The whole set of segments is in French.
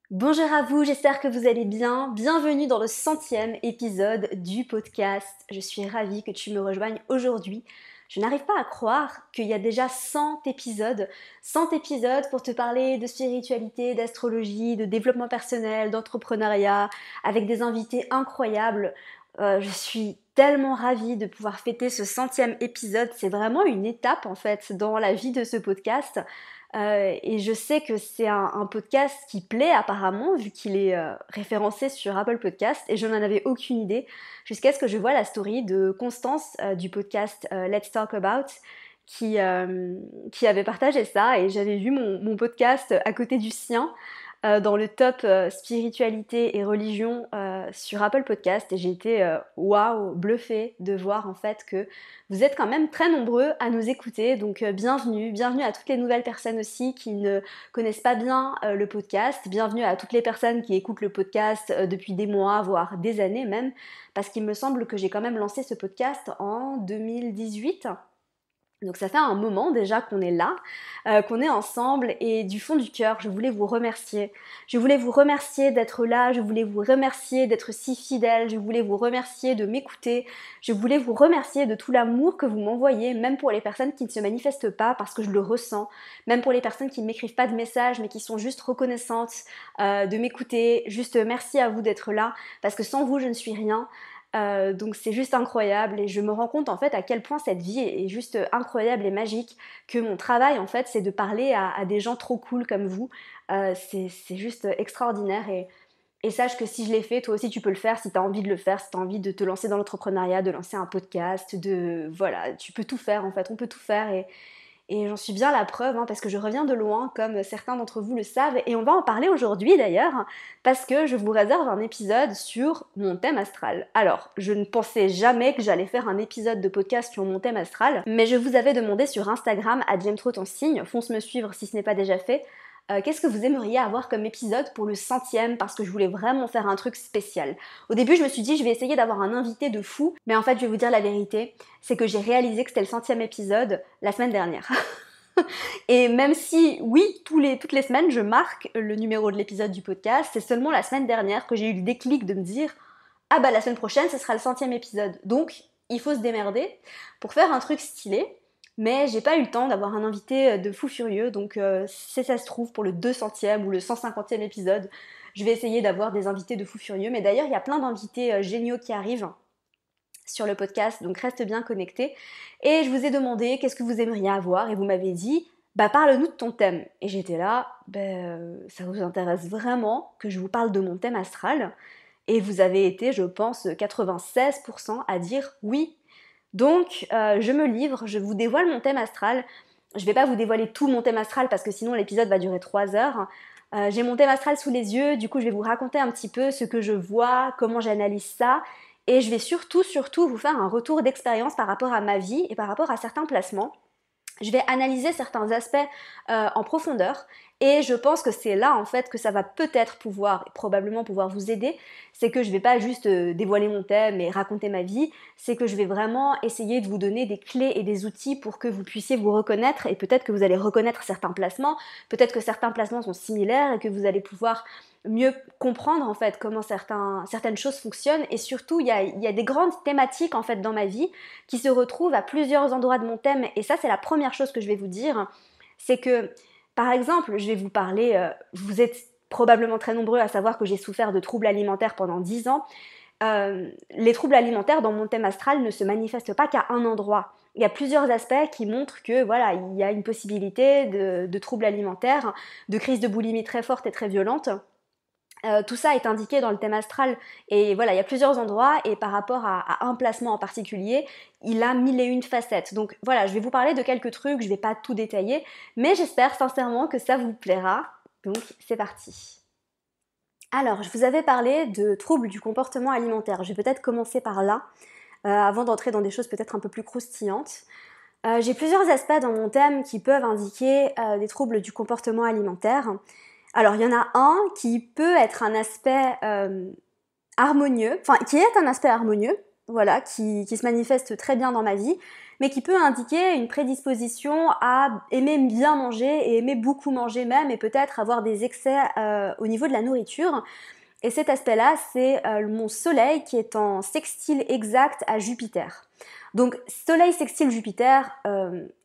Bonjour à vous, j'espère que vous allez bien. Bienvenue dans le 100e épisode du podcast. Je suis ravie que tu me rejoignes aujourd'hui. Je n'arrive pas à croire qu'il y a déjà 100 épisodes. 100 épisodes pour te parler de spiritualité, d'astrologie, de développement personnel, d'entrepreneuriat, avec des invités incroyables. Je suis tellement ravie de pouvoir fêter ce 100e épisode. C'est vraiment une étape en fait dans la vie de ce podcast. Et je sais que c'est un podcast qui plaît apparemment, vu qu'il est référencé sur Apple Podcast, et je n'en avais aucune idée, jusqu'à ce que je vois la story de Constance du podcast Let's Talk About, qui avait partagé ça, et j'avais vu mon podcast à côté du sien, dans le top spiritualité et religion sur Apple Podcast, et j'ai été waouh, bluffée de voir en fait que vous êtes quand même très nombreux à nous écouter, donc bienvenue à toutes les nouvelles personnes aussi qui ne connaissent pas bien le podcast, bienvenue à toutes les personnes qui écoutent le podcast depuis des mois, voire des années même, parce qu'il me semble que j'ai quand même lancé ce podcast en 2018. Donc ça fait un moment déjà qu'on est là, qu'on est ensemble, et du fond du cœur, je voulais vous remercier. Je voulais vous remercier d'être là, je voulais vous remercier d'être si fidèle, je voulais vous remercier de m'écouter, je voulais vous remercier de tout l'amour que vous m'envoyez, même pour les personnes qui ne se manifestent pas parce que je le ressens, même pour les personnes qui ne m'écrivent pas de messages mais qui sont juste reconnaissantes de m'écouter. Juste merci à vous d'être là, parce que sans vous je ne suis rien. Donc c'est juste incroyable, et je me rends compte en fait à quel point cette vie est juste incroyable et magique, que mon travail en fait c'est de parler à des gens trop cool comme vous. C'est juste extraordinaire, et sache que si je l'ai fait, toi aussi tu peux le faire si tu as envie de le faire, si tu as envie de te lancer dans l'entrepreneuriat, de lancer un podcast, voilà, tu peux tout faire en fait, on peut tout faire, et j'en suis bien la preuve, hein, parce que je reviens de loin, comme certains d'entre vous le savent, et on va en parler aujourd'hui d'ailleurs, parce que je vous réserve un épisode sur mon thème astral. Alors, je ne pensais jamais que j'allais faire un épisode de podcast sur mon thème astral, mais je vous avais demandé sur Instagram, @JameTrotTonSigne, fonce me suivre si ce n'est pas déjà fait, qu'est-ce que vous aimeriez avoir comme épisode pour le 100e, parce que je voulais vraiment faire un truc spécial. Au début, je me suis dit, je vais essayer d'avoir un invité de fou, mais en fait, je vais vous dire la vérité, c'est que j'ai réalisé que c'était le 100e épisode la semaine dernière. Et même si, oui, toutes les semaines, je marque le numéro de l'épisode du podcast, c'est seulement la semaine dernière que j'ai eu le déclic de me dire « Ah bah la semaine prochaine, ce sera le 100e épisode ». Donc, il faut se démerder pour faire un truc stylé. Mais j'ai pas eu le temps d'avoir un invité de fou furieux, donc si ça se trouve pour le 200e ou le 150e épisode, je vais essayer d'avoir des invités de fou furieux. Mais d'ailleurs, il y a plein d'invités géniaux qui arrivent sur le podcast, donc reste bien connecté. Et je vous ai demandé qu'est-ce que vous aimeriez avoir, et vous m'avez dit bah parle-nous de ton thème. Et j'étais là, ça vous intéresse vraiment que je vous parle de mon thème astral? Et vous avez été, je pense, 96% à dire oui. Donc je me livre, je vous dévoile mon thème astral. Je vais pas vous dévoiler tout mon thème astral parce que sinon l'épisode va durer 3 heures. J'ai mon thème astral sous les yeux, du coup je vais vous raconter un petit peu ce que je vois, comment j'analyse ça, et je vais surtout vous faire un retour d'expérience par rapport à ma vie et par rapport à certains placements. Je vais analyser certains aspects en profondeur, et je pense que c'est là en fait que ça va peut-être pouvoir, et probablement pouvoir vous aider. C'est que je vais pas juste dévoiler mon thème et raconter ma vie, c'est que je vais vraiment essayer de vous donner des clés et des outils pour que vous puissiez vous reconnaître, et peut-être que vous allez reconnaître certains placements, peut-être que certains placements sont similaires et que vous allez pouvoir mieux comprendre en fait comment certaines choses fonctionnent. Et surtout il y a des grandes thématiques en fait dans ma vie qui se retrouvent à plusieurs endroits de mon thème, et ça c'est la première chose que je vais vous dire, c'est que par exemple je vais vous parler, vous êtes probablement très nombreux à savoir que j'ai souffert de troubles alimentaires pendant 10 ans. Les troubles alimentaires dans mon thème astral ne se manifestent pas qu'à un endroit. Il y a plusieurs aspects qui montrent que voilà, il y a une possibilité de troubles alimentaires, de crise de boulimie très forte et très violente. Tout ça est indiqué dans le thème astral, et voilà, il y a plusieurs endroits, et par rapport à un placement en particulier, il a mille et une facettes. Donc voilà, je vais vous parler de quelques trucs, je vais pas tout détailler, mais j'espère sincèrement que ça vous plaira. Donc c'est parti. Alors, je vous avais parlé de troubles du comportement alimentaire. Je vais peut-être commencer par là, avant d'entrer dans des choses peut-être un peu plus croustillantes. J'ai plusieurs aspects dans mon thème qui peuvent indiquer des troubles du comportement alimentaire. Alors, il y en a un qui peut être un aspect harmonieux, enfin, qui est un aspect harmonieux, voilà, qui se manifeste très bien dans ma vie, mais qui peut indiquer une prédisposition à aimer bien manger et aimer beaucoup manger même, et peut-être avoir des excès au niveau de la nourriture. Et cet aspect-là, c'est mon soleil qui est en sextile exact à Jupiter. Donc soleil sextile Jupiter,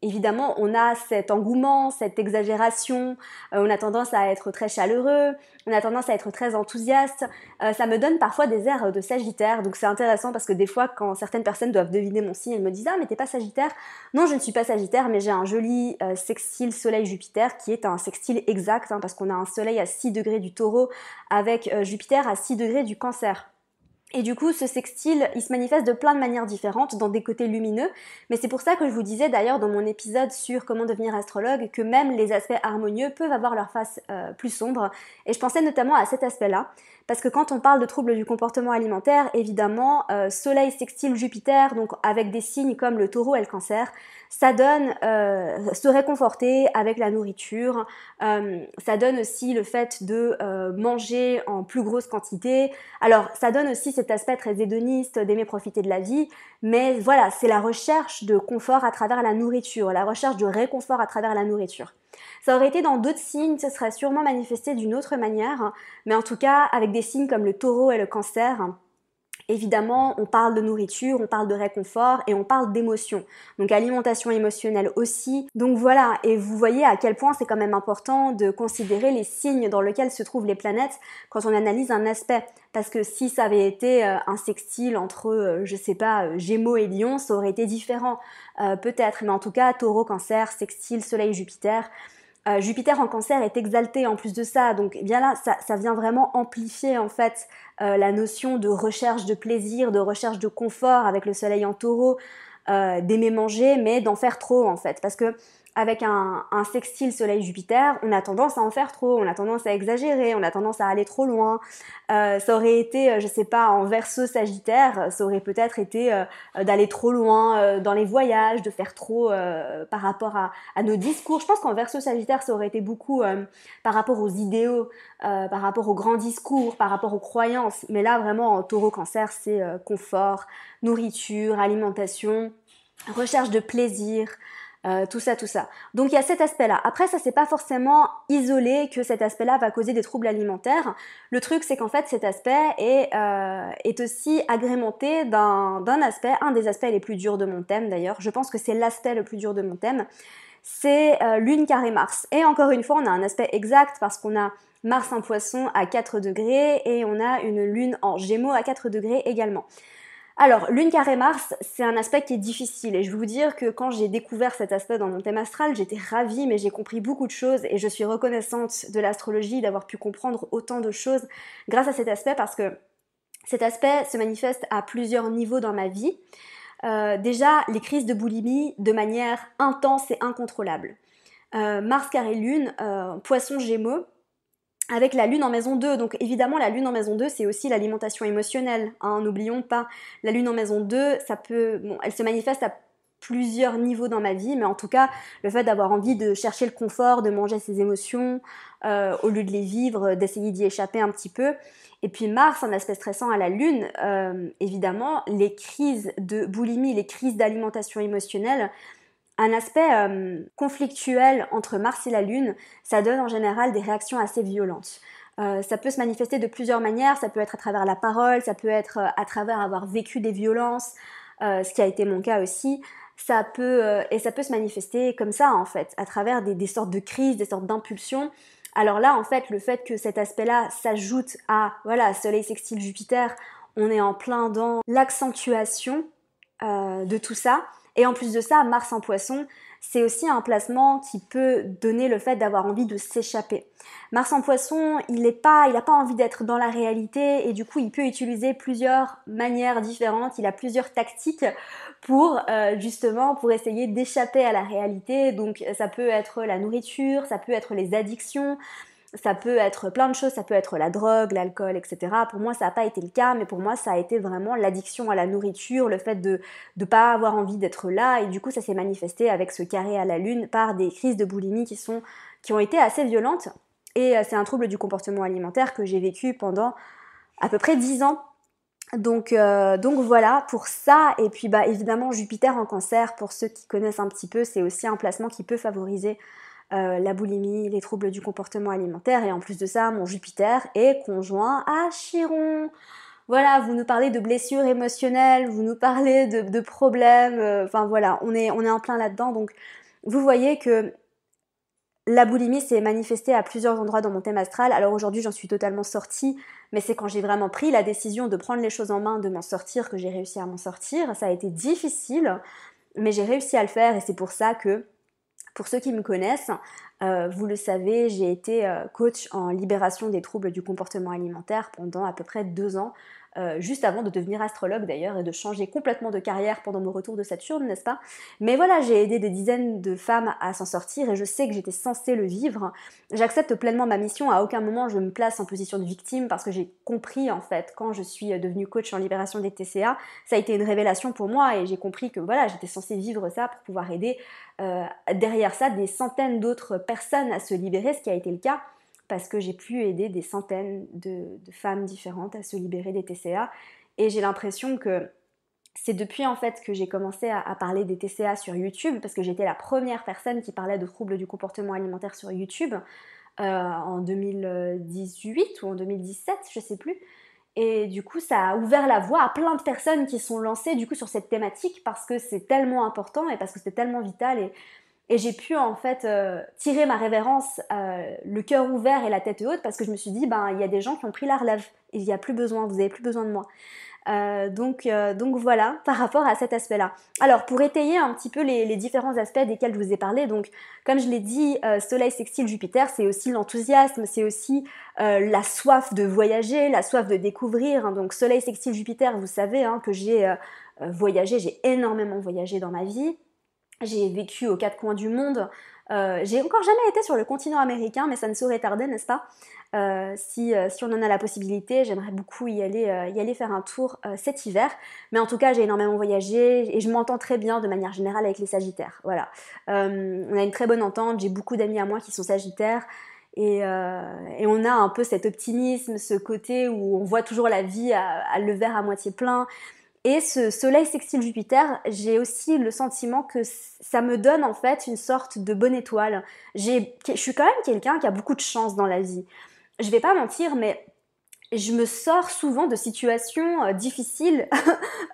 évidemment on a cet engouement, cette exagération, on a tendance à être très chaleureux, on a tendance à être très enthousiaste, ça me donne parfois des airs de Sagittaire, donc c'est intéressant parce que des fois quand certaines personnes doivent deviner mon signe, elles me disent « Ah mais t'es pas Sagittaire ?» Non, je ne suis pas Sagittaire, mais j'ai un joli sextile soleil Jupiter qui est un sextile exact, parce qu'on a un soleil à 6 degrés du Taureau avec Jupiter à 6 degrés du Cancer. Et du coup, ce sextile, il se manifeste de plein de manières différentes, dans des côtés lumineux, mais c'est pour ça que je vous disais d'ailleurs dans mon épisode sur comment devenir astrologue que même les aspects harmonieux peuvent avoir leur face plus sombre, et je pensais notamment à cet aspect-là, parce que quand on parle de troubles du comportement alimentaire, évidemment, Soleil sextile Jupiter, donc avec des signes comme le Taureau et le Cancer, ça donne se réconforter avec la nourriture, ça donne aussi le fait de manger en plus grosse quantité. Alors ça donne aussi cet aspect très hédoniste d'aimer profiter de la vie, mais voilà, c'est la recherche de confort à travers la nourriture, la recherche de réconfort à travers la nourriture. Ça aurait été dans d'autres signes, ce serait sûrement manifesté d'une autre manière, mais en tout cas avec des signes comme le Taureau et le Cancer, évidemment, on parle de nourriture, on parle de réconfort et on parle d'émotion. Donc alimentation émotionnelle aussi. Donc voilà, et vous voyez à quel point c'est quand même important de considérer les signes dans lesquels se trouvent les planètes quand on analyse un aspect. Parce que si ça avait été un sextile entre, je sais pas, Gémeaux et Lion, ça aurait été différent. Peut-être, mais en tout cas, Taureau, Cancer, sextile, Soleil, Jupiter. Jupiter en Cancer est exalté en plus de ça, donc bien là, ça vient vraiment amplifier en fait la notion de recherche de plaisir, de recherche de confort avec le Soleil en Taureau, d'aimer manger, mais d'en faire trop en fait, parce que avec un sextile Soleil-Jupiter, on a tendance à en faire trop, on a tendance à exagérer, on a tendance à aller trop loin. Ça aurait été, je sais pas, en Verseau Sagittaire, ça aurait peut-être été d'aller trop loin dans les voyages, de faire trop par rapport à nos discours. Je pense qu'en Verseau Sagittaire, ça aurait été beaucoup par rapport aux idéaux, par rapport aux grands discours, par rapport aux croyances. Mais là, vraiment, en Taureau Cancer, c'est confort, nourriture, alimentation, recherche de plaisir, tout ça, tout ça. Donc il y a cet aspect-là. Après, ça c'est pas forcément isolé que cet aspect-là va causer des troubles alimentaires. Le truc, c'est qu'en fait, cet aspect est aussi agrémenté d'un aspect, un des aspects les plus durs de mon thème d'ailleurs. Je pense que c'est l'aspect le plus dur de mon thème. C'est Lune carré Mars. Et encore une fois, on a un aspect exact parce qu'on a Mars en Poisson à 4 degrés et on a une Lune en Gémeaux à 4 degrés également. Alors, Lune carré Mars, c'est un aspect qui est difficile et je vais vous dire que quand j'ai découvert cet aspect dans mon thème astral, j'étais ravie, mais j'ai compris beaucoup de choses et je suis reconnaissante de l'astrologie d'avoir pu comprendre autant de choses grâce à cet aspect parce que cet aspect se manifeste à plusieurs niveaux dans ma vie. Déjà, les crises de boulimie de manière intense et incontrôlable. Mars carré Lune, Poisson Gémeaux, avec la lune en maison 2, donc évidemment la lune en maison 2 c'est aussi l'alimentation émotionnelle, n'oublions pas, la lune en maison 2, elle se manifeste à plusieurs niveaux dans ma vie, mais en tout cas le fait d'avoir envie de chercher le confort, de manger ses émotions, au lieu de les vivre, d'essayer d'y échapper un petit peu. Et puis Mars, un aspect stressant à la lune, évidemment les crises de boulimie, les crises d'alimentation émotionnelle, un aspect conflictuel entre Mars et la Lune, ça donne en général des réactions assez violentes. Ça peut se manifester de plusieurs manières, ça peut être à travers la parole, ça peut être à travers avoir vécu des violences, ce qui a été mon cas aussi. Ça peut se manifester comme ça en fait, à travers des sortes de crises, des sortes d'impulsions. Alors là en fait, le fait que cet aspect-là s'ajoute à Soleil sextile Jupiter, on est en plein dans l'accentuation de tout ça. Et en plus de ça, Mars en Poisson, c'est aussi un placement qui peut donner le fait d'avoir envie de s'échapper. Mars en Poisson, il n'a pas envie d'être dans la réalité et du coup, il peut utiliser plusieurs manières différentes, il a plusieurs tactiques pour essayer d'échapper à la réalité. Donc ça peut être la nourriture, ça peut être les addictions, ça peut être plein de choses, ça peut être la drogue, l'alcool, etc. Pour moi, ça n'a pas été le cas, mais pour moi, ça a été vraiment l'addiction à la nourriture, le fait de ne pas avoir envie d'être là, et du coup, ça s'est manifesté avec ce carré à la lune par des crises de boulimie qui ont été assez violentes, et c'est un trouble du comportement alimentaire que j'ai vécu pendant à peu près 10 ans, Donc voilà pour ça. Et puis évidemment Jupiter en Cancer, pour ceux qui connaissent un petit peu, c'est aussi un placement qui peut favoriser la boulimie, les troubles du comportement alimentaire. Et en plus de ça, mon Jupiter est conjoint à Chiron. Voilà, vous nous parlez de blessures émotionnelles, vous nous parlez de problèmes, enfin voilà, on est en plein là-dedans. Donc vous voyez que la boulimie s'est manifestée à plusieurs endroits dans mon thème astral. Alors aujourd'hui, j'en suis totalement sortie, mais c'est quand j'ai vraiment pris la décision de prendre les choses en main, de m'en sortir, que j'ai réussi à m'en sortir. Ça a été difficile, mais j'ai réussi à le faire et c'est pour ça que, pour ceux qui me connaissent, vous le savez, j'ai été coach en libération des troubles du comportement alimentaire pendant à peu près 2 ans, juste avant de devenir astrologue d'ailleurs et de changer complètement de carrière pendant mon retour de Saturne, n'est-ce pas? Mais voilà, j'ai aidé des dizaines de femmes à s'en sortir et je sais que j'étais censée le vivre. J'accepte pleinement ma mission, à aucun moment je me place en position de victime parce que j'ai compris en fait, quand je suis devenue coach en libération des TCA, ça a été une révélation pour moi et j'ai compris que voilà, j'étais censée vivre ça pour pouvoir aider derrière ça des centaines d'autres personnes à se libérer, ce qui a été le cas parce que j'ai pu aider des centaines de femmes différentes à se libérer des TCA et j'ai l'impression que c'est depuis en fait que j'ai commencé à parler des TCA sur YouTube parce que j'étais la première personne qui parlait de troubles du comportement alimentaire sur YouTube en 2018 ou en 2017, je sais plus. Et du coup, ça a ouvert la voie à plein de personnes qui sont lancées du coup sur cette thématique parce que c'est tellement important et parce que c'est tellement vital et j'ai pu en fait tirer ma révérence, le cœur ouvert et la tête haute parce que je me suis dit, il y a des gens qui ont pris la relève, il n'y a plus besoin, vous n'avez plus besoin de moi. Donc voilà, par rapport à cet aspect-là. Alors, pour étayer un petit peu les différents aspects desquels je vous ai parlé, donc comme je l'ai dit, Soleil sextile Jupiter, c'est aussi l'enthousiasme, c'est aussi la soif de voyager, la soif de découvrir. Hein. Donc Soleil sextile Jupiter, vous savez que j'ai voyagé, j'ai énormément voyagé dans ma vie. J'ai vécu aux 4 coins du monde. J'ai encore jamais été sur le continent américain, mais ça ne saurait tarder, n'est-ce pas? Si on en a la possibilité, j'aimerais beaucoup y aller faire un tour cet hiver. Mais en tout cas, j'ai énormément voyagé et je m'entends très bien de manière générale avec les Sagittaires. Voilà. On a une très bonne entente. J'ai beaucoup d'amis à moi qui sont Sagittaires. Et on a un peu cet optimisme, ce côté où on voit toujours la vie à le verre à moitié plein. Et ce Soleil sextile Jupiter, j'ai aussi le sentiment que ça me donne en fait une sorte de bonne étoile. Je suis quand même quelqu'un qui a beaucoup de chance dans la vie. Je vais pas mentir, mais je me sors souvent de situations difficiles,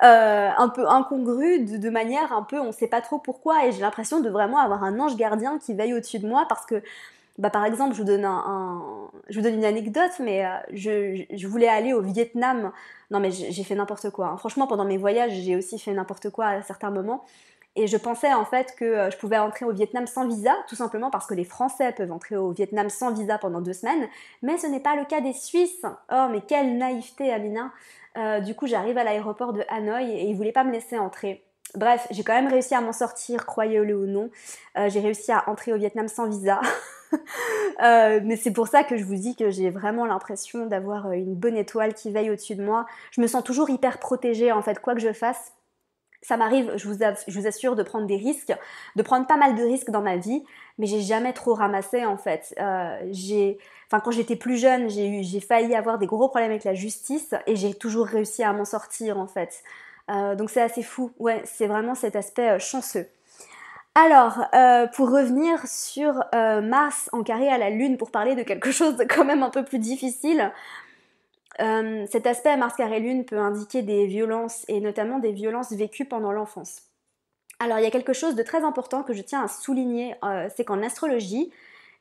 un peu incongrues, de manière un peu on sait pas trop pourquoi, et j'ai l'impression de vraiment avoir un ange gardien qui veille au-dessus de moi parce que par exemple, je vous donne je vous donne une anecdote, mais je voulais aller au Vietnam. Non, mais j'ai fait n'importe quoi. Hein. Franchement, pendant mes voyages, j'ai aussi fait n'importe quoi à certains moments. Et je pensais en fait que je pouvais entrer au Vietnam sans visa, tout simplement parce que les Français peuvent entrer au Vietnam sans visa pendant 2 semaines. Mais ce n'est pas le cas des Suisses. Oh, mais quelle naïveté, Amina. Du coup, j'arrive à l'aéroport de Hanoï et ils ne voulaient pas me laisser entrer. Bref, j'ai quand même réussi à m'en sortir, croyez-le ou non. J'ai réussi à entrer au Vietnam sans visa. Mais c'est pour ça que je vous dis que j'ai vraiment l'impression d'avoir une bonne étoile qui veille au-dessus de moi. Je me sens toujours hyper protégée en fait, quoi que je fasse. Ça m'arrive, je vous assure, de prendre des risques, de prendre pas mal de risques dans ma vie, mais j'ai jamais trop ramassé en fait. Quand j'étais plus jeune, j'ai failli avoir des gros problèmes avec la justice et j'ai toujours réussi à m'en sortir en fait. Donc c'est assez fou, ouais, c'est vraiment cet aspect chanceux. Alors, pour revenir sur Mars en carré à la Lune, pour parler de quelque chose de quand même un peu plus difficile, cet aspect Mars carré Lune peut indiquer des violences, et notamment des violences vécues pendant l'enfance. Alors, il y a quelque chose de très important que je tiens à souligner, c'est qu'en astrologie,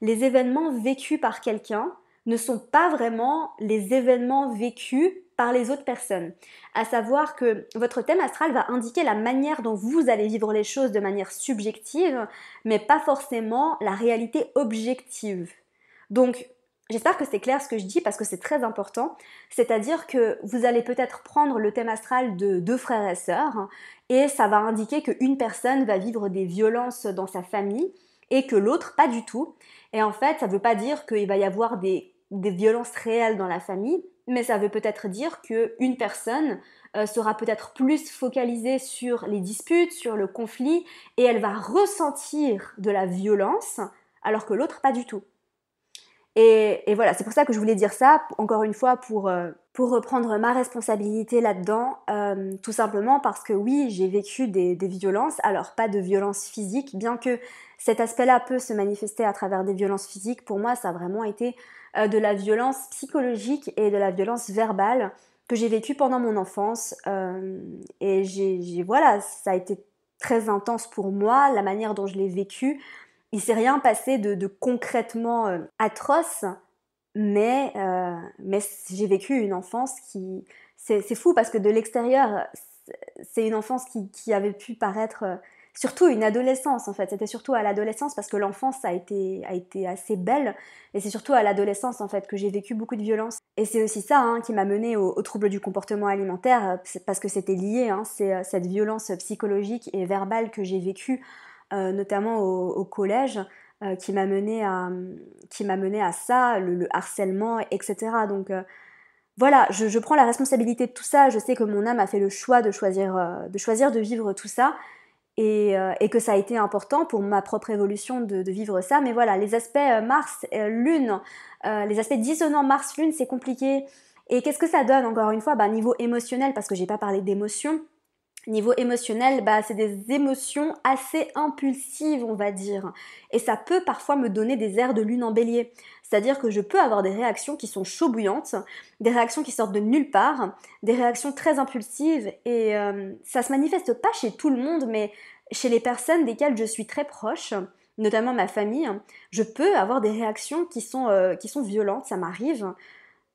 les événements vécus par quelqu'un ne sont pas vraiment les événements vécus par les autres personnes. À savoir que votre thème astral va indiquer la manière dont vous allez vivre les choses de manière subjective, mais pas forcément la réalité objective. Donc, j'espère que c'est clair ce que je dis parce que c'est très important. C'est-à-dire que vous allez peut-être prendre le thème astral de 2 frères et sœurs et ça va indiquer qu'une personne va vivre des violences dans sa famille et que l'autre pas du tout. Et en fait, ça ne veut pas dire qu'il va y avoir des violences réelles dans la famille, mais ça veut peut-être dire qu'une personne sera peut-être plus focalisée sur les disputes, sur le conflit, et elle va ressentir de la violence, alors que l'autre pas du tout. Et voilà, c'est pour ça que je voulais dire ça, encore une fois, pour reprendre ma responsabilité là-dedans, tout simplement parce que oui, j'ai vécu des violences, alors pas de violences physiques, bien que cet aspect-là peut se manifester à travers des violences physiques, pour moi ça a vraiment été de la violence psychologique et de la violence verbale que j'ai vécue pendant mon enfance, et voilà, ça a été très intense pour moi, la manière dont je l'ai vécu. Il s'est rien passé de concrètement atroce, mais j'ai vécu une enfance qui... C'est fou parce que de l'extérieur, c'est une enfance qui avait pu paraître... surtout une adolescence en fait, c'était surtout à l'adolescence parce que l'enfance a été assez belle et c'est surtout à l'adolescence en fait que j'ai vécu beaucoup de violence. Et c'est aussi ça hein, qui m'a menée au trouble du comportement alimentaire parce que c'était lié, hein, c'est cette violence psychologique et verbale que j'ai vécue notamment au collège, qui m'a mené à ça, le harcèlement, etc. Donc voilà, je prends la responsabilité de tout ça. Je sais que mon âme a fait le choix de choisir de vivre tout ça et que ça a été important pour ma propre évolution de vivre ça. Mais voilà, les aspects Mars, Lune, les aspects dissonants Mars-Lune, c'est compliqué. Et qu'est-ce que ça donne encore une fois niveau émotionnel, parce que j'ai pas parlé d'émotions. Niveau émotionnel, c'est des émotions assez impulsives, on va dire. Et ça peut parfois me donner des airs de lune en bélier. C'est-à-dire que je peux avoir des réactions qui sont chaud bouillantes, des réactions qui sortent de nulle part, des réactions très impulsives. Et ça se manifeste pas chez tout le monde, mais chez les personnes desquelles je suis très proche, notamment ma famille, je peux avoir des réactions qui sont violentes, ça m'arrive.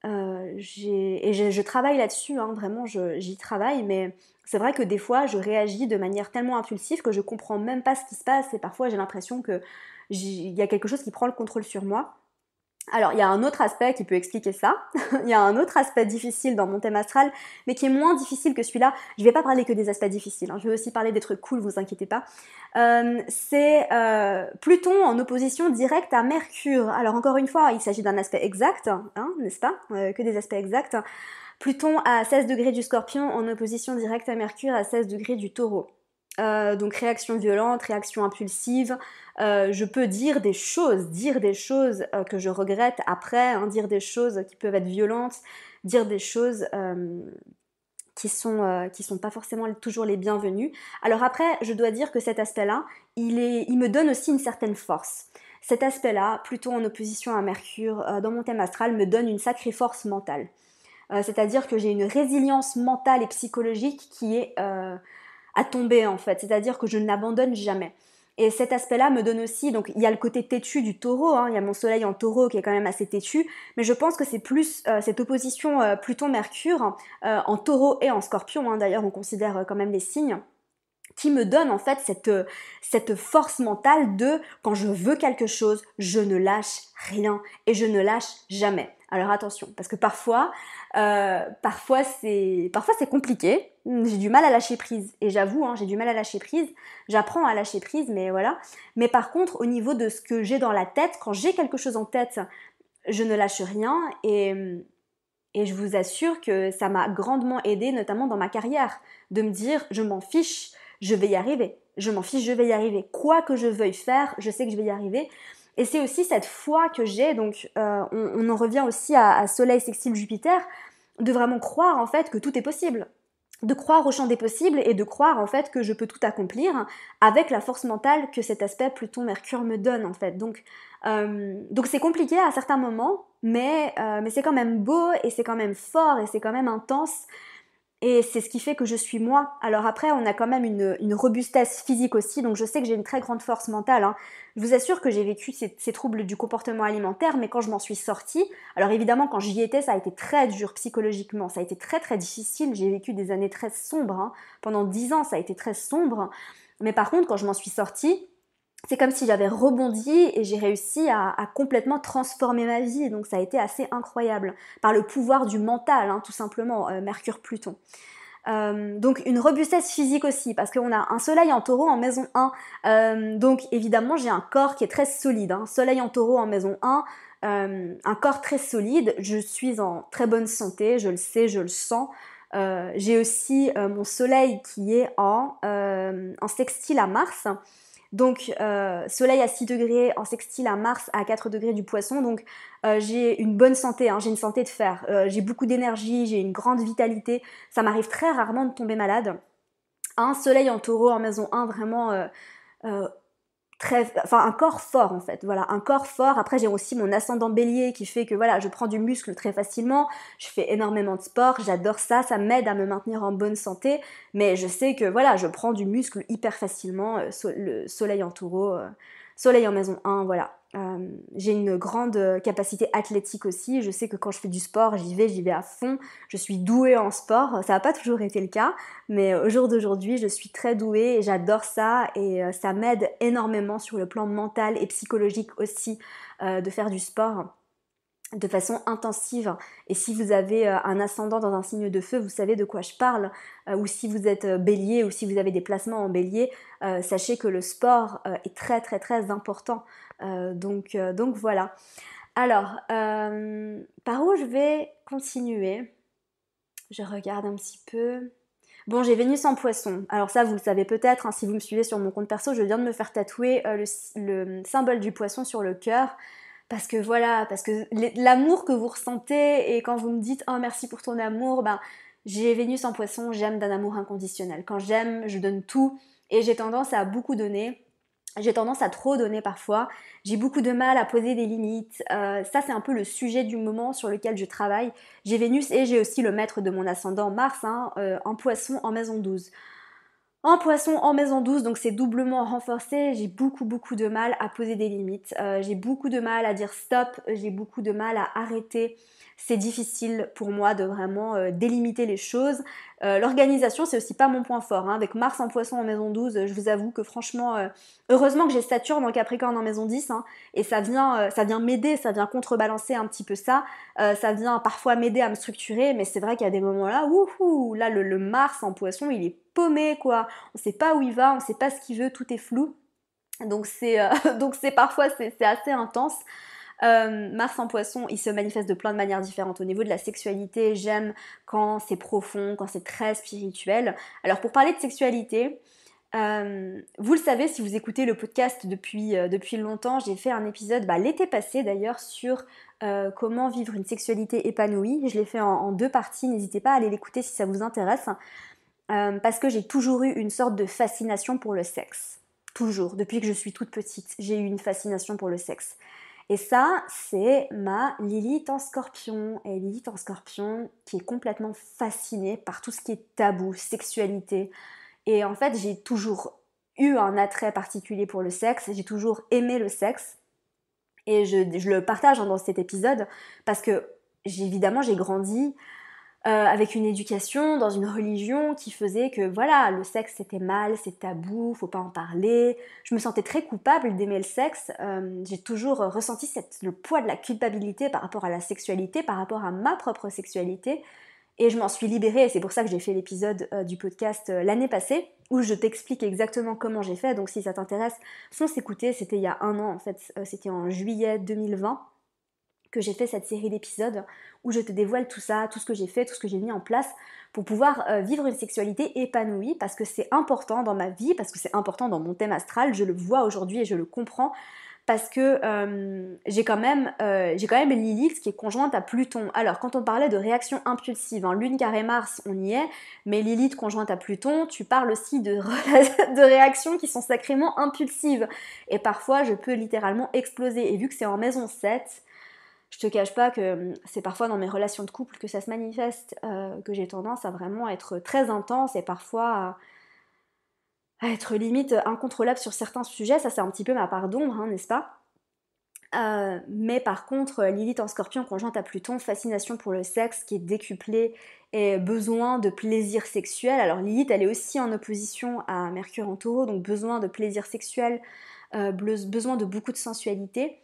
Je travaille là-dessus, hein, vraiment j'y travaille, mais c'est vrai que des fois je réagis de manière tellement impulsive que je comprends même pas ce qui se passe et parfois j'ai l'impression que il y a quelque chose qui prend le contrôle sur moi. Alors, il y a un autre aspect qui peut expliquer ça. Il y a un autre aspect difficile dans mon thème astral, mais qui est moins difficile que celui-là. Je vais pas parler que des aspects difficiles, hein. Je vais aussi parler des trucs cool, vous inquiétez pas. C'est Pluton en opposition directe à Mercure. Alors encore une fois, il s'agit d'un aspect exact, hein, n'est-ce pas que des aspects exacts. Pluton à 16 degrés du Scorpion en opposition directe à Mercure à 16 degrés du Taureau. Donc réaction violente, réaction impulsive, je peux dire des choses que je regrette après, hein, dire des choses qui peuvent être violentes, dire des choses qui sont pas forcément toujours les bienvenues. Alors après, je dois dire que cet aspect-là, il me donne aussi une certaine force. Cet aspect-là, plutôt en opposition à Mercure, dans mon thème astral, me donne une sacrée force mentale. C'est-à-dire que j'ai une résilience mentale et psychologique qui est à tomber en fait, c'est-à-dire que je ne l'abandonne jamais. Et cet aspect-là me donne aussi, donc il y a le côté têtu du taureau, hein, il y a mon soleil en taureau qui est quand même assez têtu, mais je pense que c'est plus cette opposition Pluton-Mercure en taureau et en scorpion, hein, d'ailleurs on considère quand même les signes, qui me donne en fait cette force mentale de quand je veux quelque chose, je ne lâche rien et je ne lâche jamais. Alors attention, parce que parfois c'est compliqué, j'ai du mal à lâcher prise, et j'avoue, hein, j'ai du mal à lâcher prise, j'apprends à lâcher prise, mais voilà. Mais par contre, au niveau de ce que j'ai dans la tête, quand j'ai quelque chose en tête, je ne lâche rien, et je vous assure que ça m'a grandement aidé, notamment dans ma carrière, de me dire, je m'en fiche, je vais y arriver. Je m'en fiche, je vais y arriver. Quoi que je veuille faire, je sais que je vais y arriver. Et c'est aussi cette foi que j'ai, donc on en revient aussi à Soleil sextile Jupiter, de vraiment croire en fait que tout est possible. De croire au champ des possibles et de croire en fait que je peux tout accomplir avec la force mentale que cet aspect Pluton-Mercure me donne en fait. Donc c'est compliqué à certains moments, mais c'est quand même beau et c'est quand même fort et c'est quand même intense. Et c'est ce qui fait que je suis moi. Alors après, on a quand même une robustesse physique aussi, donc je sais que j'ai une très grande force mentale, hein. Je vous assure que j'ai vécu ces troubles du comportement alimentaire, mais quand je m'en suis sortie, alors évidemment quand j'y étais, ça a été très dur psychologiquement, ça a été très très difficile, j'ai vécu des années très sombres, hein. Pendant 10 ans, ça a été très sombre, mais par contre, quand je m'en suis sortie, c'est comme si j'avais rebondi et j'ai réussi à complètement transformer ma vie, donc ça a été assez incroyable, par le pouvoir du mental, hein, tout simplement, Mercure-Pluton. Donc une robustesse physique aussi, parce qu'on a un soleil en taureau en maison 1, donc évidemment j'ai un corps qui est très solide, hein. Soleil en taureau en maison 1, un corps très solide, je suis en très bonne santé, je le sais, je le sens. J'ai aussi mon soleil qui est en sextile à Mars, Donc Soleil à 6 degrés en sextile à Mars à 4 degrés du Poisson, donc j'ai une bonne santé, hein, j'ai une santé de fer, j'ai beaucoup d'énergie, j'ai une grande vitalité, ça m'arrive très rarement de tomber malade. Un Soleil en Taureau en maison 1, vraiment euh, un corps fort en fait, voilà, un corps fort. Après j'ai aussi mon ascendant Bélier qui fait que voilà, je prends du muscle très facilement, je fais énormément de sport, j'adore ça, ça m'aide à me maintenir en bonne santé, mais je sais que voilà, je prends du muscle hyper facilement, le Soleil en Taureau, Soleil en maison 1, voilà. J'ai une grande capacité athlétique aussi, je sais que quand je fais du sport, j'y vais à fond, je suis douée en sport, ça n'a pas toujours été le cas, mais au jour d'aujourd'hui, je suis très douée et j'adore ça et ça m'aide énormément sur le plan mental et psychologique aussi de faire du sport de façon intensive. Et si vous avez un ascendant dans un signe de feu, vous savez de quoi je parle. Ou si vous êtes bélier ou si vous avez des placements en bélier, sachez que le sport est très très très important. Donc voilà. Alors, par où je vais continuer? Je regarde un petit peu. Bon, j'ai Vénus en Poisson. Alors ça, vous le savez peut-être, hein, si vous me suivez sur mon compte perso, je viens de me faire tatouer le symbole du poisson sur le cœur. Parce que voilà, parce que l'amour que vous ressentez et quand vous me dites «Oh merci pour ton amour», ben j'ai Vénus en Poisson, j'aime d'un amour inconditionnel. Quand j'aime, je donne tout et j'ai tendance à beaucoup donner. J'ai tendance à trop donner parfois, j'ai beaucoup de mal à poser des limites, ça c'est un peu le sujet du moment sur lequel je travaille. J'ai Vénus et j'ai aussi le maître de mon ascendant Mars, hein, en Poisson en maison 12. En Poisson en maison 12, donc c'est doublement renforcé, j'ai beaucoup de mal à poser des limites, j'ai beaucoup de mal à dire stop, j'ai beaucoup de mal à arrêter. C'est difficile pour moi de vraiment délimiter les choses. L'organisation, c'est aussi pas mon point fort, hein. Avec Mars en Poisson en maison 12, je vous avoue que franchement, heureusement que j'ai Saturne en Capricorne en maison 10, hein, et ça vient m'aider, ça vient contrebalancer un petit peu ça. Ça vient parfois m'aider à me structurer, mais c'est vrai qu'il y a des moments là, wouhou, là le Mars en Poisson, il est paumé quoi. On sait pas où il va, on sait pas ce qu'il veut, tout est flou. Donc c'est donc c'est parfois c'est assez intense. Mars en Poisson, il se manifeste de plein de manières différentes. Au niveau de la sexualité, j'aime quand c'est profond, quand c'est très spirituel. Alors pour parler de sexualité, vous le savez si vous écoutez le podcast depuis longtemps, j'ai fait un épisode l'été passé d'ailleurs sur comment vivre une sexualité épanouie. Je l'ai fait en deux parties, n'hésitez pas à aller l'écouter si ça vous intéresse. Parce que j'ai toujours eu une sorte de fascination pour le sexe. Toujours, depuis que je suis toute petite, j'ai eu une fascination pour le sexe. Et ça, c'est ma Lilith en Scorpion. Et Lilith en Scorpion qui est complètement fascinée par tout ce qui est tabou, sexualité. Et en fait, j'ai toujours eu un attrait particulier pour le sexe, j'ai toujours aimé le sexe. Et je le partage dans cet épisode parce que évidemment j'ai grandi avec une éducation dans une religion qui faisait que voilà, le sexe c'était mal, c'est tabou, faut pas en parler. Je me sentais très coupable d'aimer le sexe. J'ai toujours ressenti le poids de la culpabilité par rapport à la sexualité, par rapport à ma propre sexualité. Et je m'en suis libérée et c'est pour ça que j'ai fait l'épisode du podcast l'année passée où je t'explique exactement comment j'ai fait. Donc si ça t'intéresse, fonce écouter, c'était il y a un an en fait, c'était en juillet 2020 que j'ai fait cette série d'épisodes où je te dévoile tout ça, tout ce que j'ai fait, tout ce que j'ai mis en place pour pouvoir vivre une sexualité épanouie parce que c'est important dans ma vie, parce que c'est important dans mon thème astral, je le vois aujourd'hui et je le comprends parce que j'ai quand même Lilith qui est conjointe à Pluton. Alors quand on parlait de réaction impulsive, hein, Lune carré Mars, on y est, mais Lilith conjointe à Pluton, tu parles aussi de, de réactions qui sont sacrément impulsives et parfois je peux littéralement exploser et vu que c'est en maison 7, je te cache pas que c'est parfois dans mes relations de couple que ça se manifeste, que j'ai tendance à vraiment être très intense et parfois à être limite incontrôlable sur certains sujets. Ça, c'est un petit peu ma part d'ombre, hein, n'est-ce pas? Mais par contre, Lilith en Scorpion conjointe à Pluton, fascination pour le sexe qui est décuplée et besoin de plaisir sexuel. Alors Lilith, elle est aussi en opposition à Mercure en Taureau, donc besoin de plaisir sexuel, besoin de beaucoup de sensualité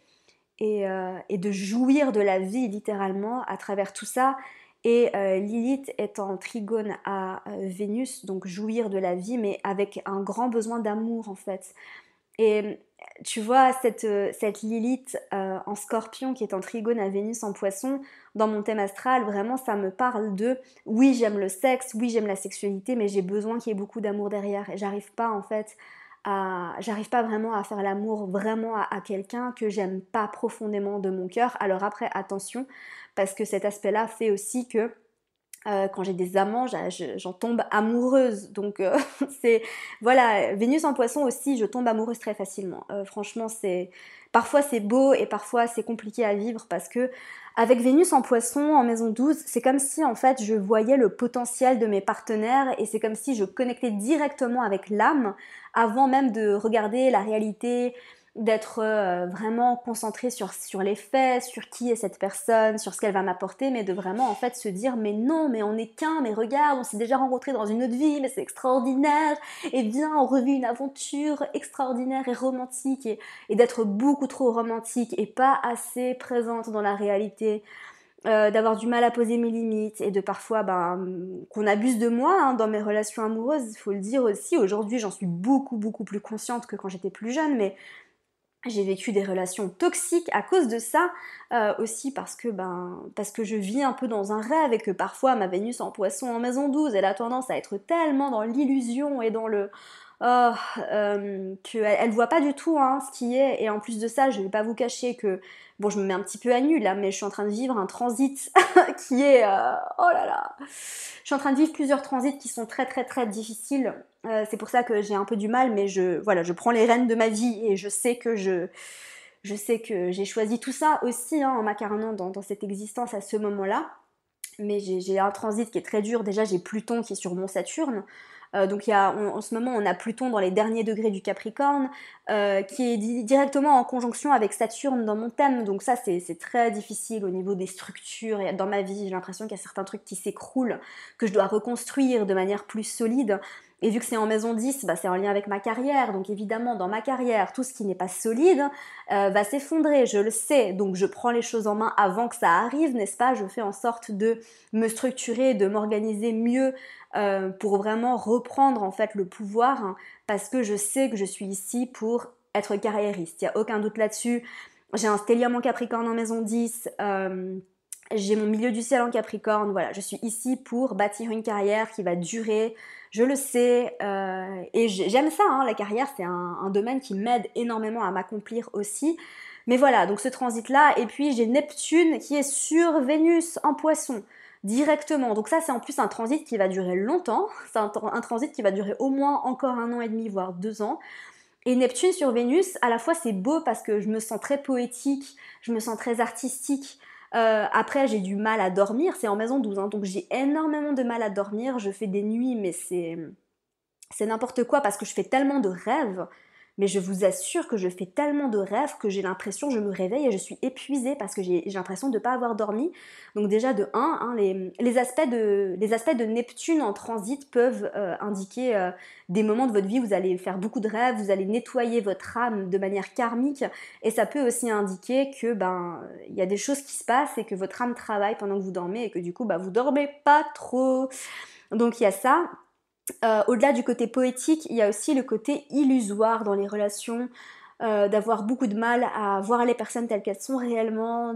et de jouir de la vie littéralement à travers tout ça. Et Lilith est en trigone à Vénus, donc jouir de la vie, mais avec un grand besoin d'amour en fait. Et tu vois, cette Lilith en Scorpion qui est en trigone à Vénus en Poisson, dans mon thème astral, vraiment ça me parle de oui j'aime le sexe, oui j'aime la sexualité, mais j'ai besoin qu'il y ait beaucoup d'amour derrière. Et j'arrive pas en fait j'arrive pas vraiment à faire l'amour vraiment à quelqu'un que j'aime pas profondément de mon cœur. Alors après, attention, parce que cet aspect-là fait aussi que quand j'ai des amants, j'en tombe amoureuse. Donc c'est voilà, Vénus en Poisson aussi, je tombe amoureuse très facilement. Franchement, c'est parfois c'est beau et parfois c'est compliqué à vivre parce que avec Vénus en Poisson en maison 12, c'est comme si en fait je voyais le potentiel de mes partenaires et c'est comme si je connectais directement avec l'âme avant même de regarder la réalité, d'être vraiment concentré sur les faits, sur qui est cette personne, sur ce qu'elle va m'apporter, mais de vraiment en fait se dire mais non, mais on n'est qu'un, mais regarde, on s'est déjà rencontrés dans une autre vie, mais c'est extraordinaire, et viens, on revit une aventure extraordinaire et romantique, et d'être beaucoup trop romantique et pas assez présente dans la réalité. D'avoir du mal à poser mes limites et de parfois qu'on abuse de moi hein, dans mes relations amoureuses, il faut le dire aussi. Aujourd'hui, j'en suis beaucoup beaucoup plus consciente que quand j'étais plus jeune, mais j'ai vécu des relations toxiques à cause de ça, aussi parce que je vis un peu dans un rêve et que parfois ma Vénus en Poisson en maison 12, elle a tendance à être tellement dans l'illusion et dans le oh, qu'elle voit pas du tout hein, ce qui est. Et en plus de ça, je vais pas vous cacher que bon, je me mets un petit peu à nu là, mais je suis en train de vivre un transit qui est oh là là. Je suis en train de vivre plusieurs transits qui sont très très très difficiles. C'est pour ça que j'ai un peu du mal, mais je prends les rênes de ma vie et je sais que j'ai choisi tout ça aussi hein, en m'incarnant dans cette existence à ce moment-là. Mais j'ai un transit qui est très dur. Déjà, j'ai Pluton qui est sur mon Saturne. Donc en ce moment, on a Pluton dans les derniers degrés du Capricorne, qui est directement en conjonction avec Saturne dans mon thème. Donc ça, c'est très difficile au niveau des structures. Et dans ma vie, j'ai l'impression qu'il y a certains trucs qui s'écroulent, que je dois reconstruire de manière plus solide. Et vu que c'est en maison 10, c'est en lien avec ma carrière. Donc évidemment, dans ma carrière, tout ce qui n'est pas solide va s'effondrer, je le sais. Donc je prends les choses en main avant que ça arrive, n'est-ce pas? Je fais en sorte de me structurer, de m'organiser mieux pour vraiment reprendre en fait le pouvoir hein, parce que je sais que je suis ici pour être carriériste. Il n'y a aucun doute là-dessus. J'ai un stellium en Capricorne en maison 10, j'ai mon milieu du ciel en Capricorne, voilà, je suis ici pour bâtir une carrière qui va durer, je le sais, et j'aime ça, hein, la carrière c'est un domaine qui m'aide énormément à m'accomplir aussi. Mais voilà, donc ce transit-là, et puis j'ai Neptune qui est sur Vénus en Poisson directement. Donc ça c'est en plus un transit qui va durer longtemps, c'est un transit qui va durer au moins encore 1 an et demi, voire 2 ans. Et Neptune sur Vénus, à la fois c'est beau parce que je me sens très poétique, je me sens très artistique. Après j'ai du mal à dormir, c'est en maison 12, hein, donc j'ai énormément de mal à dormir, je fais des nuits mais c'est n'importe quoi parce que je fais tellement de rêves, mais je vous assure que je fais tellement de rêves que j'ai l'impression, je me réveille et je suis épuisée parce que j'ai l'impression de ne pas avoir dormi. Donc déjà de 1, hein, les aspects de Neptune en transit peuvent indiquer des moments de votre vie où vous allez faire beaucoup de rêves, vous allez nettoyer votre âme de manière karmique et ça peut aussi indiquer que il y a des choses qui se passent et que votre âme travaille pendant que vous dormez et que du coup vous dormez pas trop. Donc il y a ça. Au-delà du côté poétique, il y a aussi le côté illusoire dans les relations, d'avoir beaucoup de mal à voir les personnes telles qu'elles sont réellement,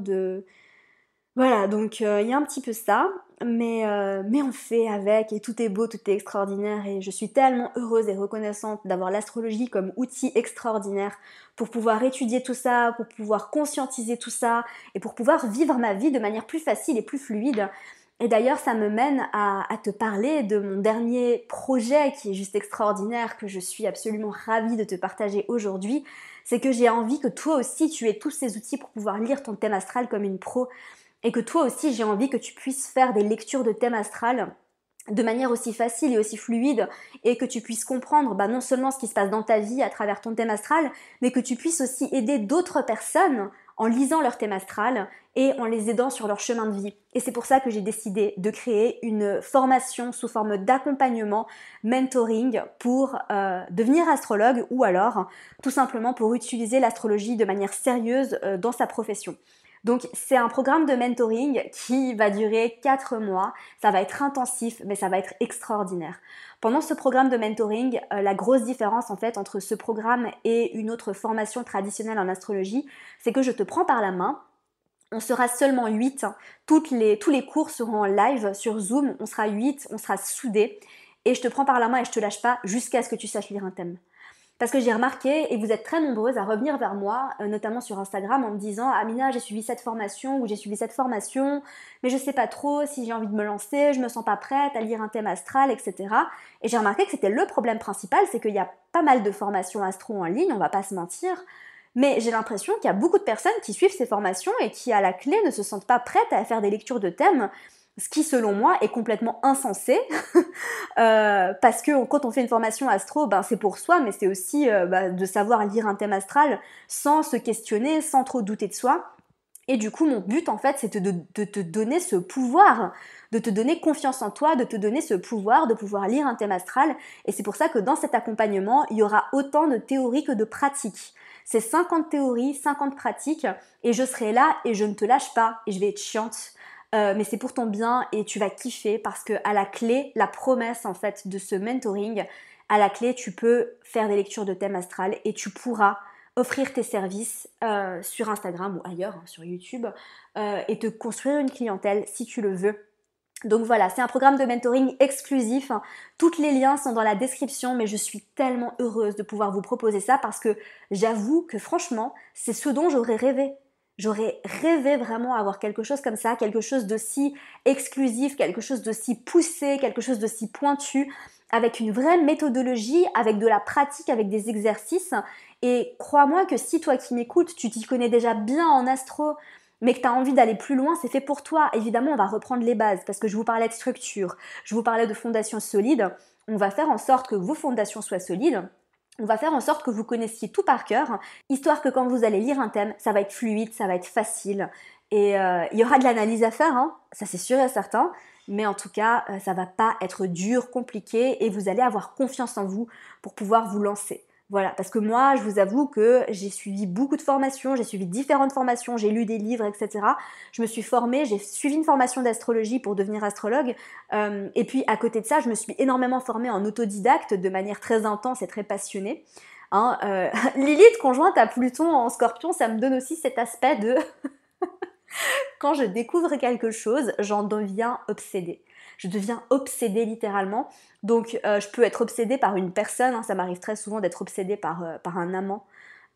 voilà, donc il y a un petit peu ça, mais on fait avec et tout est beau, tout est extraordinaire et je suis tellement heureuse et reconnaissante d'avoir l'astrologie comme outil extraordinaire pour pouvoir étudier tout ça, pour pouvoir conscientiser tout ça et pour pouvoir vivre ma vie de manière plus facile et plus fluide. Et d'ailleurs, ça me mène à te parler de mon dernier projet qui est juste extraordinaire, que je suis absolument ravie de te partager aujourd'hui. C'est que j'ai envie que toi aussi tu aies tous ces outils pour pouvoir lire ton thème astral comme une pro. Et que toi aussi, j'ai envie que tu puisses faire des lectures de thème astral de manière aussi facile et aussi fluide et que tu puisses comprendre non seulement ce qui se passe dans ta vie à travers ton thème astral, mais que tu puisses aussi aider d'autres personnes en lisant leur thème astral et en les aidant sur leur chemin de vie. Et c'est pour ça que j'ai décidé de créer une formation sous forme d'accompagnement, mentoring pour devenir astrologue ou alors tout simplement pour utiliser l'astrologie de manière sérieuse dans sa profession. Donc c'est un programme de mentoring qui va durer 4 mois, ça va être intensif mais ça va être extraordinaire. Pendant ce programme de mentoring, la grosse différence en fait entre ce programme et une autre formation traditionnelle en astrologie, c'est que je te prends par la main, on sera seulement 8, tous les cours seront en live sur Zoom, on sera 8, on sera soudés et je te prends par la main et je te lâche pas jusqu'à ce que tu saches lire un thème. Parce que j'ai remarqué, et vous êtes très nombreuses à revenir vers moi, notamment sur Instagram, en me disant Amina, j'ai suivi cette formation ou j'ai suivi cette formation, mais je sais pas trop si j'ai envie de me lancer, je me sens pas prête à lire un thème astral, etc. Et j'ai remarqué que c'était le problème principal, c'est qu'il y a pas mal de formations astro en ligne, on va pas se mentir, mais j'ai l'impression qu'il y a beaucoup de personnes qui suivent ces formations et qui, à la clé, ne se sentent pas prêtes à faire des lectures de thèmes, ce qui, selon moi, est complètement insensé. Parce que quand on fait une formation astro, ben, c'est pour soi, mais c'est aussi de savoir lire un thème astral sans se questionner, sans trop douter de soi. Et du coup, mon but, en fait, c'est de te donner ce pouvoir, de te donner confiance en toi, de te donner ce pouvoir de pouvoir lire un thème astral. Et c'est pour ça que dans cet accompagnement, il y aura autant de théories que de pratiques. C'est 50 théories, 50 pratiques, et je serai là et je ne te lâche pas, et je vais être chiante. Mais c'est pour ton bien et tu vas kiffer parce que à la clé, la promesse en fait de ce mentoring, à la clé, tu peux faire des lectures de thème astral et tu pourras offrir tes services sur Instagram ou ailleurs, sur YouTube, et te construire une clientèle si tu le veux. Donc voilà, c'est un programme de mentoring exclusif. Tous les liens sont dans la description, mais je suis tellement heureuse de pouvoir vous proposer ça parce que j'avoue que franchement, c'est ce dont j'aurais rêvé. J'aurais rêvé vraiment avoir quelque chose comme ça, quelque chose d'aussi exclusif, quelque chose d'aussi poussé, quelque chose d'aussi pointu, avec une vraie méthodologie, avec de la pratique, avec des exercices. Et crois-moi que si toi qui m'écoutes, tu t'y connais déjà bien en astro, mais que tu as envie d'aller plus loin, c'est fait pour toi. Évidemment, on va reprendre les bases parce que je vous parlais de structure, je vous parlais de fondations solides. On va faire en sorte que vos fondations soient solides. On va faire en sorte que vous connaissiez tout par cœur, histoire que quand vous allez lire un thème, ça va être fluide, ça va être facile. Et il y aura de l'analyse à faire, hein, ça c'est sûr et certain. Mais en tout cas, ça va pas être dur, compliqué, et vous allez avoir confiance en vous pour pouvoir vous lancer. Voilà, parce que moi, je vous avoue que j'ai suivi beaucoup de formations, j'ai suivi différentes formations, j'ai lu des livres, etc. Je me suis formée, j'ai suivi une formation d'astrologie pour devenir astrologue. Et puis, à côté de ça, je me suis énormément formée en autodidacte de manière très intense et très passionnée. Hein, Lilith conjointe à Pluton en Scorpion, ça me donne aussi cet aspect de quand je découvre quelque chose, j'en deviens obsédée. Je deviens obsédée littéralement. Donc je peux être obsédée par une personne, hein, ça m'arrive très souvent d'être obsédée par un amant.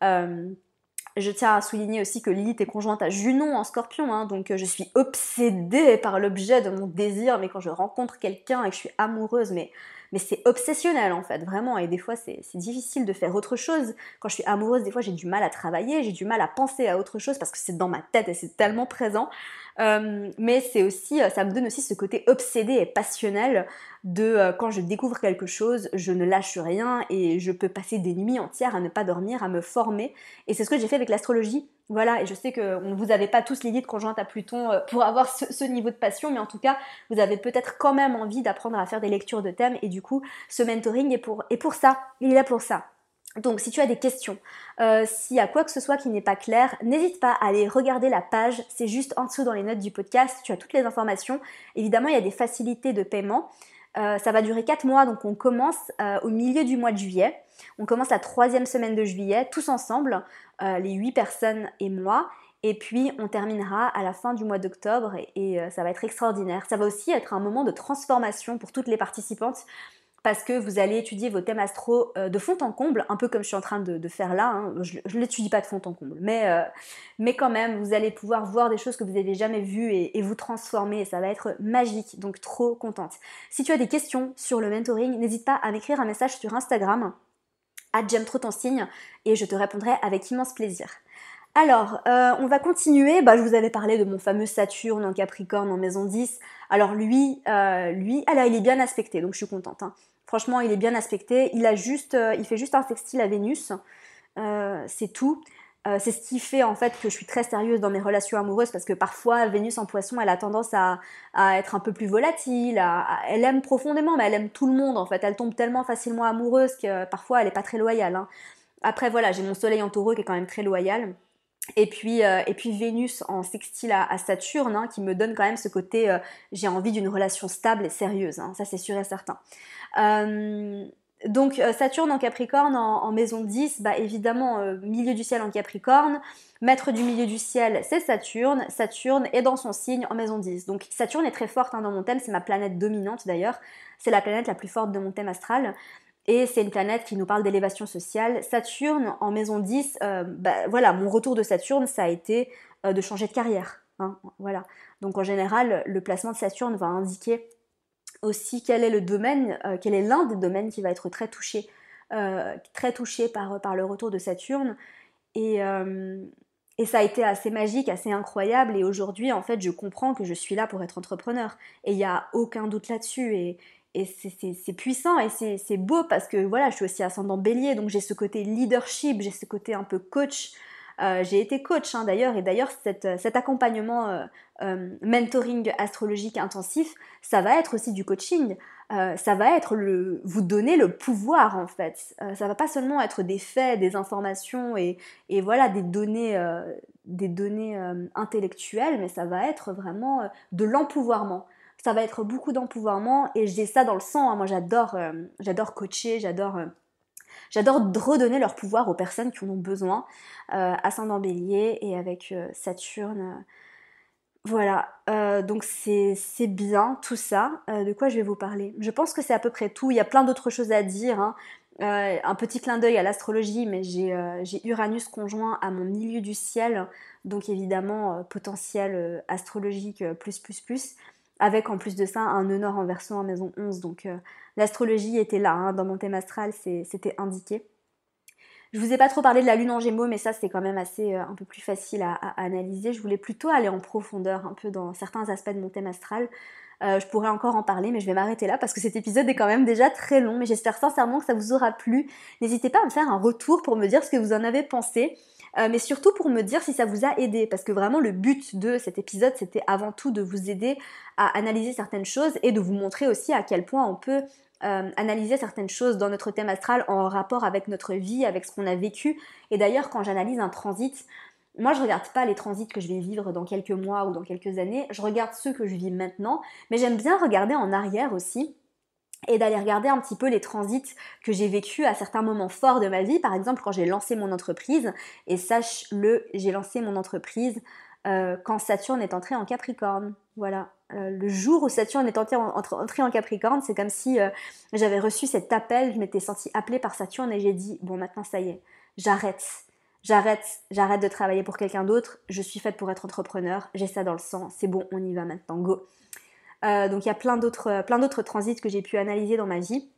Je tiens à souligner aussi que Lilith est conjointe à Junon en Scorpion, hein, donc je suis obsédée par l'objet de mon désir, mais quand je rencontre quelqu'un et que je suis amoureuse, mais c'est obsessionnel en fait, vraiment, et des fois c'est difficile de faire autre chose. Quand je suis amoureuse, des fois j'ai du mal à travailler, j'ai du mal à penser à autre chose parce que c'est dans ma tête et c'est tellement présent. Mais c'est aussi, ça me donne aussi ce côté obsédé et passionnel de quand je découvre quelque chose, je ne lâche rien et je peux passer des nuits entières à ne pas dormir, à me former. Et c'est ce que j'ai fait avec l'astrologie. Voilà, et je sais que vous n'avez pas tous Lilith conjointe à Pluton pour avoir ce niveau de passion, mais en tout cas, vous avez peut-être quand même envie d'apprendre à faire des lectures de thèmes, et du coup, ce mentoring est pour ça, il est là pour ça. Donc si tu as des questions, s'il y a quoi que ce soit qui n'est pas clair, n'hésite pas à aller regarder la page, c'est juste en dessous dans les notes du podcast, tu as toutes les informations. Évidemment, il y a des facilités de paiement. Ça va durer 4 mois, donc on commence au milieu du mois de juillet. On commence la 3e semaine de juillet, tous ensemble, les 8 personnes et moi. Et puis on terminera à la fin du mois d'octobre et ça va être extraordinaire. Ça va aussi être un moment de transformation pour toutes les participantes parce que vous allez étudier vos thèmes astro de fond en comble, un peu comme je suis en train de faire là. Hein. Je ne l'étudie pas de fond en comble, mais quand même, vous allez pouvoir voir des choses que vous n'avez jamais vues et vous transformer, et ça va être magique, donc trop contente. Si tu as des questions sur le mentoring, n'hésite pas à m'écrire un message sur Instagram, @j'aime trop ton signe, et je te répondrai avec immense plaisir. Alors, on va continuer. Je vous avais parlé de mon fameux Saturne en Capricorne en maison 10. Alors lui, il est bien aspecté, donc je suis contente. Hein. Franchement, il est bien aspecté. Il fait juste un sextile à Vénus. C'est tout. C'est ce qui fait en fait que je suis très sérieuse dans mes relations amoureuses parce que parfois Vénus en Poisson, elle a tendance à être un peu plus volatile. Elle aime profondément, mais elle aime tout le monde en fait. Elle tombe tellement facilement amoureuse que parfois elle n'est pas très loyale. Hein. Après voilà, j'ai mon Soleil en Taureau qui est quand même très loyal. Et puis Vénus en sextile à Saturne, hein, qui me donne quand même ce côté j'ai envie d'une relation stable et sérieuse, hein, ça c'est sûr et certain. Donc Saturne en Capricorne en maison 10, évidemment milieu du ciel en Capricorne, maître du milieu du ciel c'est Saturne, Saturne est dans son signe en maison 10. Donc Saturne est très forte hein, dans mon thème, c'est ma planète dominante d'ailleurs, c'est la planète la plus forte de mon thème astral. Et c'est une planète qui nous parle d'élévation sociale. Saturne, en maison 10, voilà, mon retour de Saturne, ça a été de changer de carrière. Hein, voilà. Donc en général, le placement de Saturne va indiquer aussi quel est le domaine, quel est l'un des domaines qui va être très touché par le retour de Saturne. Et ça a été assez magique, assez incroyable. Et aujourd'hui, en fait, je comprends que je suis là pour être entrepreneur. Et il n'y a aucun doute là-dessus. Et c'est puissant et c'est beau parce que voilà, je suis aussi ascendant Bélier, donc j'ai ce côté leadership, j'ai ce côté un peu coach. J'ai été coach d'ailleurs, et d'ailleurs cet accompagnement mentoring astrologique intensif, ça va être aussi du coaching. Ça va être vous donner le pouvoir en fait. Ça va pas seulement être des faits, des informations et voilà des données intellectuelles, mais ça va être vraiment de l'empouvoirment. Ça va être beaucoup d'empouvoirment et j'ai ça dans le sang. Hein. Moi j'adore coacher, j'adore redonner leur pouvoir aux personnes qui en ont besoin. Ascendant Bélier et avec Saturne. Voilà, donc c'est bien tout ça. De quoi je vais vous parler? Je pense que c'est à peu près tout. Il y a plein d'autres choses à dire. Hein. Un petit clin d'œil à l'astrologie, mais j'ai Uranus conjoint à mon milieu du ciel, donc évidemment potentiel astrologique plus, avec en plus de ça un nœud nord en Verseau en maison 11. Donc l'astrologie était là, hein, dans mon thème astral, c'était indiqué. Je vous ai pas trop parlé de la lune en Gémeaux, mais ça c'est quand même assez un peu plus facile à analyser. Je voulais plutôt aller en profondeur un peu dans certains aspects de mon thème astral. Je pourrais encore en parler, mais je vais m'arrêter là parce que cet épisode est quand même déjà très long. Mais j'espère sincèrement que ça vous aura plu. N'hésitez pas à me faire un retour pour me dire ce que vous en avez pensé. Mais surtout pour me dire si ça vous a aidé, parce que vraiment le but de cet épisode c'était avant tout de vous aider à analyser certaines choses et de vous montrer aussi à quel point on peut analyser certaines choses dans notre thème astral en rapport avec notre vie, avec ce qu'on a vécu. Et d'ailleurs quand j'analyse un transit, moi je regarde pas les transits que je vais vivre dans quelques mois ou dans quelques années, je regarde ceux que je vis maintenant, mais j'aime bien regarder en arrière aussi et d'aller regarder un petit peu les transits que j'ai vécu à certains moments forts de ma vie, par exemple quand j'ai lancé mon entreprise, et sache-le, j'ai lancé mon entreprise quand Saturne est entré en Capricorne, voilà. Le jour où Saturne est entré en Capricorne, c'est comme si j'avais reçu cet appel, je m'étais sentie appelée par Saturne et j'ai dit, bon maintenant ça y est, j'arrête de travailler pour quelqu'un d'autre, je suis faite pour être entrepreneur, j'ai ça dans le sang, c'est bon, on y va maintenant, go. Donc il y a plein d'autres transits que j'ai pu analyser dans ma vie.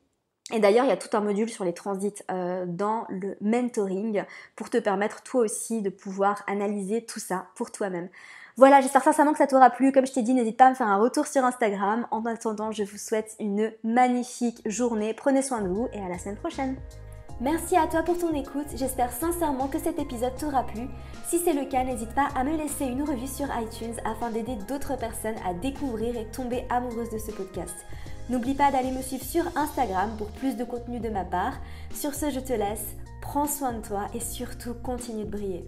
Et d'ailleurs, il y a tout un module sur les transits dans le mentoring pour te permettre toi aussi de pouvoir analyser tout ça pour toi-même. Voilà, j'espère sincèrement que ça t'aura plu. Comme je t'ai dit, n'hésite pas à me faire un retour sur Instagram. En attendant, je vous souhaite une magnifique journée. Prenez soin de vous et à la semaine prochaine. Merci à toi pour ton écoute, j'espère sincèrement que cet épisode t'aura plu. Si c'est le cas, n'hésite pas à me laisser une review sur iTunes afin d'aider d'autres personnes à découvrir et tomber amoureuses de ce podcast. N'oublie pas d'aller me suivre sur Instagram pour plus de contenu de ma part. Sur ce, je te laisse, prends soin de toi et surtout continue de briller.